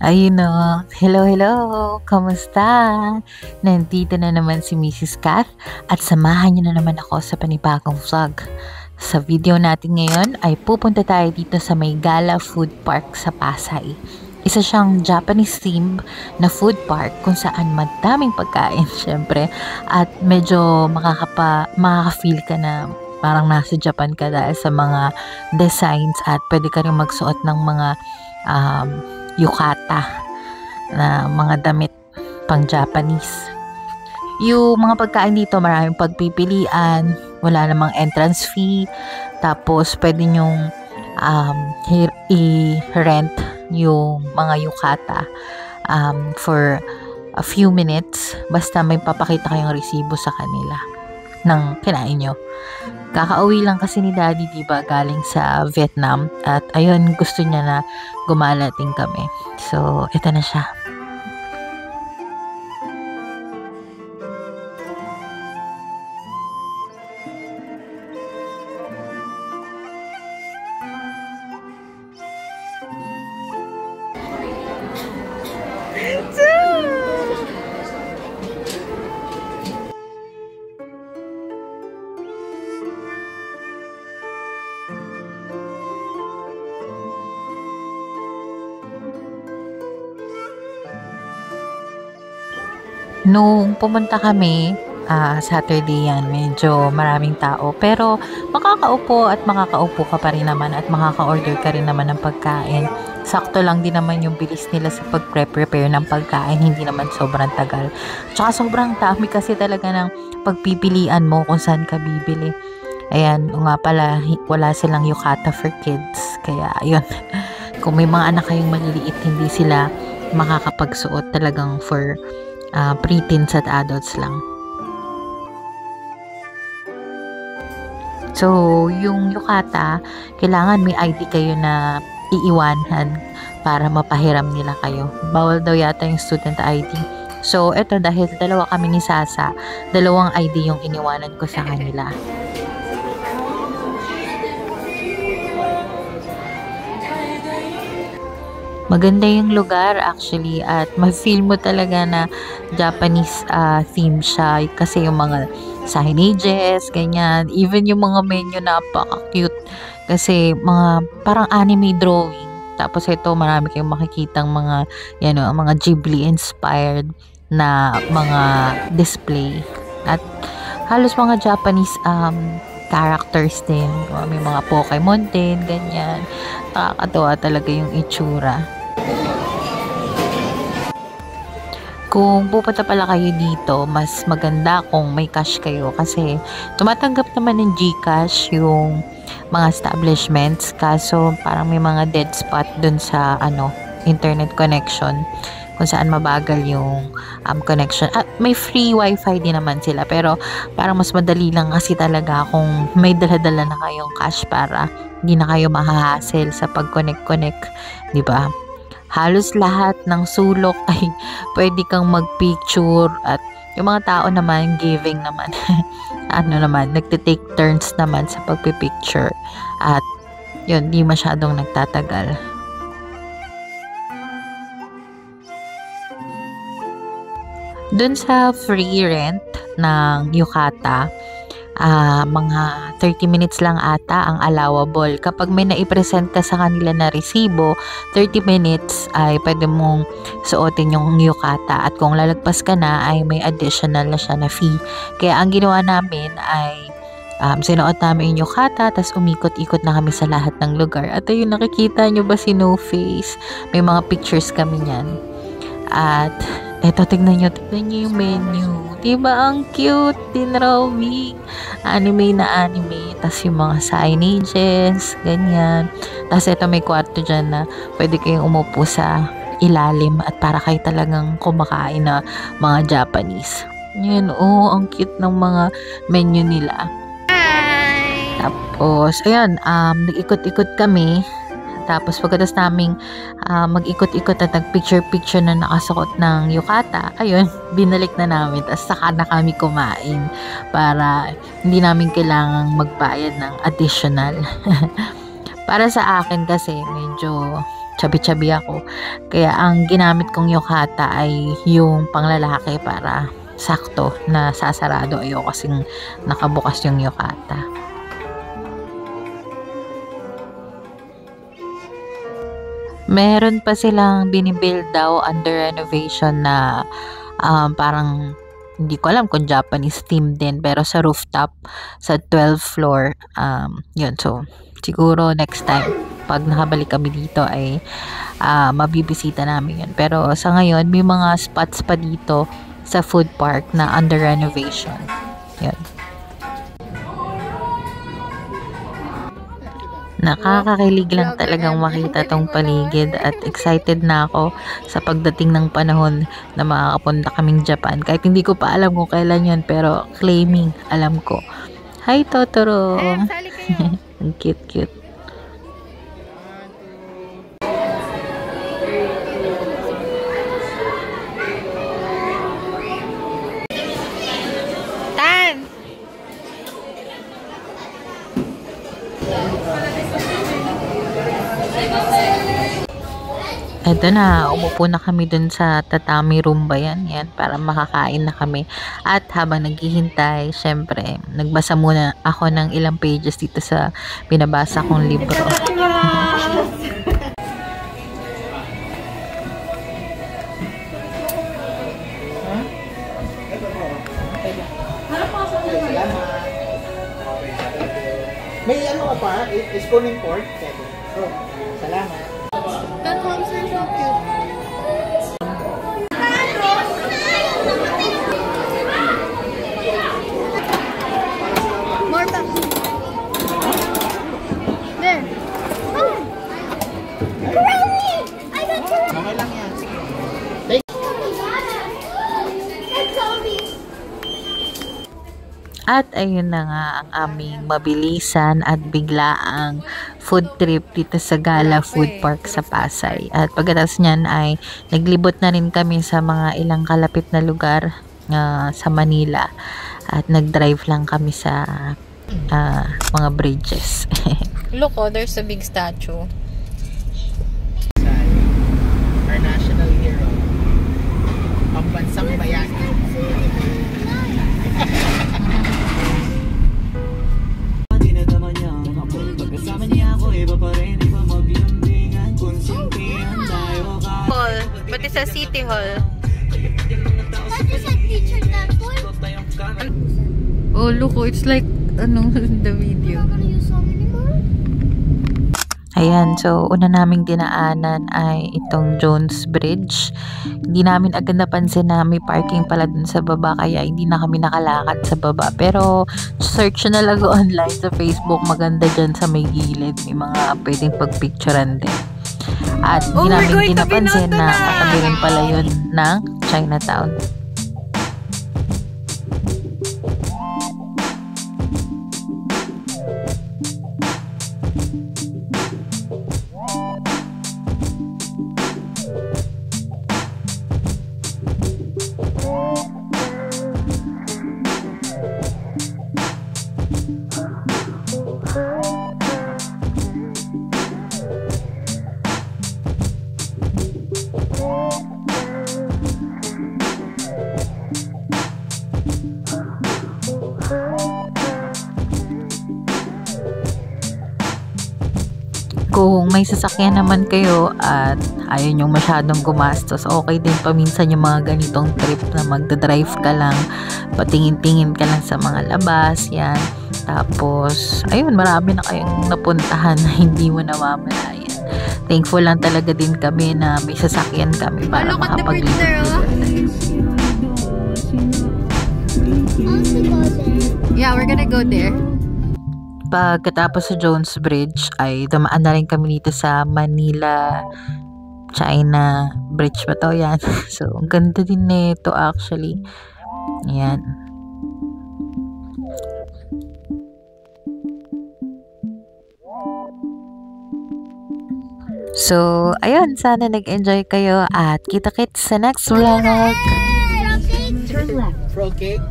Ayun o. Hello, hello! Kamusta? Nandito na naman si Mrs. Kath at samahan niyo na naman ako sa panibagong vlog. Sa video natin ngayon ay pupunta tayo dito sa may Gala Food Park sa Pasay. Isa siyang Japanese themed na food park kung saan madaming pagkain syempre at medyo makaka-feel ka na parang nasa Japan ka dahil sa mga designs at pwede ka rin magsuot ng mga um, yukata na mga damit pang Japanese. Yung mga pagkain dito maraming pagpipilian, wala namang entrance fee, tapos pwede nyong i-rent yung mga yukata for a few minutes basta may papakita kayong resibo sa kanila ng kinain nyo. Kakauwi lang kasi ni Daddy, diba, galing sa Vietnam at ayun, gusto niya na gumala din kami. So, ito na siya. Nung pumunta kami, Saturday yan, medyo maraming tao. Pero makakaupo at makakaupo ka pa rin naman at makaka-order ka rin naman ng pagkain. Sakto lang din naman yung bilis nila sa pag-prepare ng pagkain, hindi naman sobrang tagal. Tsaka sobrang dami kasi talaga ng pagpipilian mo kung saan ka bibili. Ayan, nga pala, wala silang yukata for kids. Kaya, ayun, kung may mga anak kayong maliliit, hindi sila makakapagsuot, talagang for pre-teens at adults lang. So, yung yukata, kailangan may ID kayo na iiwanan para mapahiram nila kayo. Bawal daw yata yung student ID. So, eto, dahil dalawa kami ni Sasa, dalawang ID yung iniwanan ko sa kanila. Maganda yung lugar actually at ma-feel mo talaga na Japanese theme siya kasi yung mga signages, ganyan. Even yung mga menu napaka-cute kasi mga parang anime drawing. Tapos ito marami kayong makikitang mga mga Ghibli inspired na mga display. At halos mga Japanese characters din. May mga Pokemon din, ganyan. Nakakatawa talaga yung itsura. Kung pupunta pala kayo dito, mas maganda kung may cash kayo kasi tumatanggap naman ng GCash yung mga establishments kaso parang may mga dead spot dun sa internet connection kung saan mabagal yung connection. At may free wifi din naman sila pero parang mas madali lang kasi talaga kung may dala-dala na kayong cash para hindi na kayo mahahassle sa pag-connect-connect, di ba? Halos lahat ng sulok ay pwede kang mag-picture at yung mga tao naman giving naman nagte-take turns naman sa pagpipicture at yun, di masyadong nagtatagal. Dun sa free rent ng yukata, mga 30 minutes lang ata ang allowable. Kapag may naipresent ka sa kanila na resibo, 30 minutes ay pwede mong suotin yung yukata at kung lalagpas ka na ay may additional na siya na fee. Kaya ang ginawa namin ay sinuot namin yung yukata tapos umikot-ikot na kami sa lahat ng lugar. At ayun, nakikita nyo ba si No Face? May mga pictures kami niyan. At eto, tignan nyo yung menu. Diba ang cute? Dinrawing. Anime na anime. Tapos yung mga signages, ganyan. Tapos eto, may kwarto dyan na pwede kayong umupo sa ilalim at para kayo talagang kumakain na mga Japanese. Yan, ang cute ng mga menu nila. Hi! Tapos, ayan, nag-ikot-ikot kami. Tapos pagkatapos naming mag-ikot-ikot at nag-picture-picture na nakasuot ng yukata, ayun, binalik na namin. Tapos saka na kami kumain para hindi namin kailangang magbayad ng additional. Para sa akin kasi medyo chubby-chubby ako. Kaya ang ginamit kong yukata ay yung panglalaki para sakto na sasarado. Ayoko kasing nakabukas yung yukata. Meron pa silang binibuild daw under renovation na parang hindi ko alam kung Japanese theme din, pero sa rooftop sa 12th floor, yun. So siguro next time pag nakabalik kami dito ay mabibisita namin yun. Pero sa ngayon may mga spots pa dito sa food park na under renovation. Yun. Nakakakilig lang talagang makita tong paligid at excited na ako sa pagdating ng panahon na makakapunta kaming Japan. Kahit hindi ko pa alam kung kailan yun, pero claiming alam ko. Hi Totoro! Ang cute-cute. Eto na, umupo na kami dun sa tatami room ba yan? Yan, para makakain na kami. At habang naghihintay, syempre, nagbasa muna ako ng ilang pages dito sa binabasa kong libro. May ano ka pa? Spoon and fork? Salamat. That one's so cute. More back. There. Come. Around me. I got two. Okay lang yan. At ayun na nga ang aming mabilisan at biglaang food trip dito sa Gala Food Park sa Pasay. At pagkatapos niyan ay naglibot na rin kami sa mga ilang kalapit na lugar sa Manila. At nag-drive lang kami sa mga bridges. Look, oh, there's a big statue. Our national hero. Pambansang bayani. But it's a city hall. That is a teacher temple. Oh, look, oh, it's like the video. We're not gonna use song anymore. Ayan, so una naming dinaanan ay itong Jones Bridge. Hindi namin agad napansin na may parking pala dun sa baba, kaya hindi na kami nakalakad sa baba. Pero search na lang online sa Facebook, maganda dyan sa may gilid. May mga pwedeng pagpicturean din. At hindi namin pinapansin na katabi rin pala yun ng Chinatown. Kung may sasakyan naman kayo at ayaw nyo masyadong gumastos, okay din paminsan yung mga ganitong trip na magdadrive ka lang, patingin-tingin ka lang sa mga labas, yan. Tapos, ayun, marami na kayong napuntahan na hindi mo namamalayan. Thankful lang talaga din kami na may sasakyan kami para makapag-libot. Yeah, we're gonna go there. Pagkatapos sa Jones Bridge ay dumaan na rin kami dito sa Manila China Bridge ba to? Yan. So, ang ganda din nito actually. Yan. So, ayun. Sana nag-enjoy kayo at kita-kits sa next vlog. Frog cake.